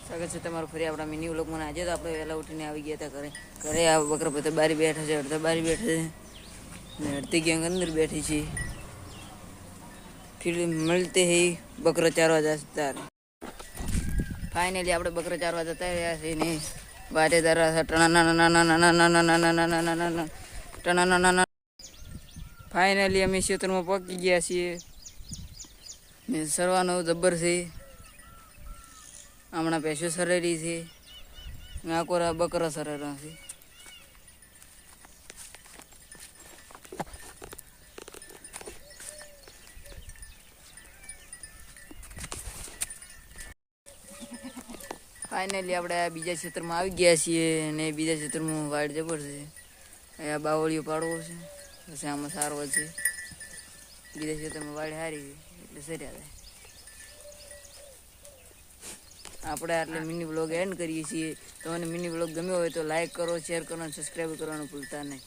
સ્વાગત છે તમારું ફરી આપણા મિની વ્લોગમાં. આજે તો આપણે વહેલા ઉઠીને આવી ગયા હતા ઘરે આ બકરા બધા બારી બેઠા છે, અડધા બારી બેઠા છે ને અડધી ગેંગ અંદર બેઠી છે. फिर मिलते ही बकरा चारवा जता फाइनली આપણે બકરા ચારવા જતા રહ્યા છે ને વાટે દરા ટણા ફાઇનલી અમે ખેતરમાં પહોંચી ગયા છીએ ને સરવાનો જબ્બર છે. હમણાં ભેંસો સરેરી છે ને આકોરા બકરા સરેરા છે. ફાઇનલી આપણે આ બીજા ક્ષેત્રમાં આવી ગયા છીએ અને બીજા ક્ષેત્રમાં વાડ જબર છે. અહીંયા બાવળીઓ પાડવો છે, પછી આમાં સારવો છે. બીજા ક્ષેત્રમાં વાડ સારી છે એટલે સર્યા થાય. આપણે આટલે મિની વ્લોગ એન્ડ કરીએ છીએ. તમને મિની વ્લોગ ગમ્યો હોય તો લાઈક કરો, શેર કરો અને સબસ્ક્રાઈબ કરવાનું ભૂલતા નહીં.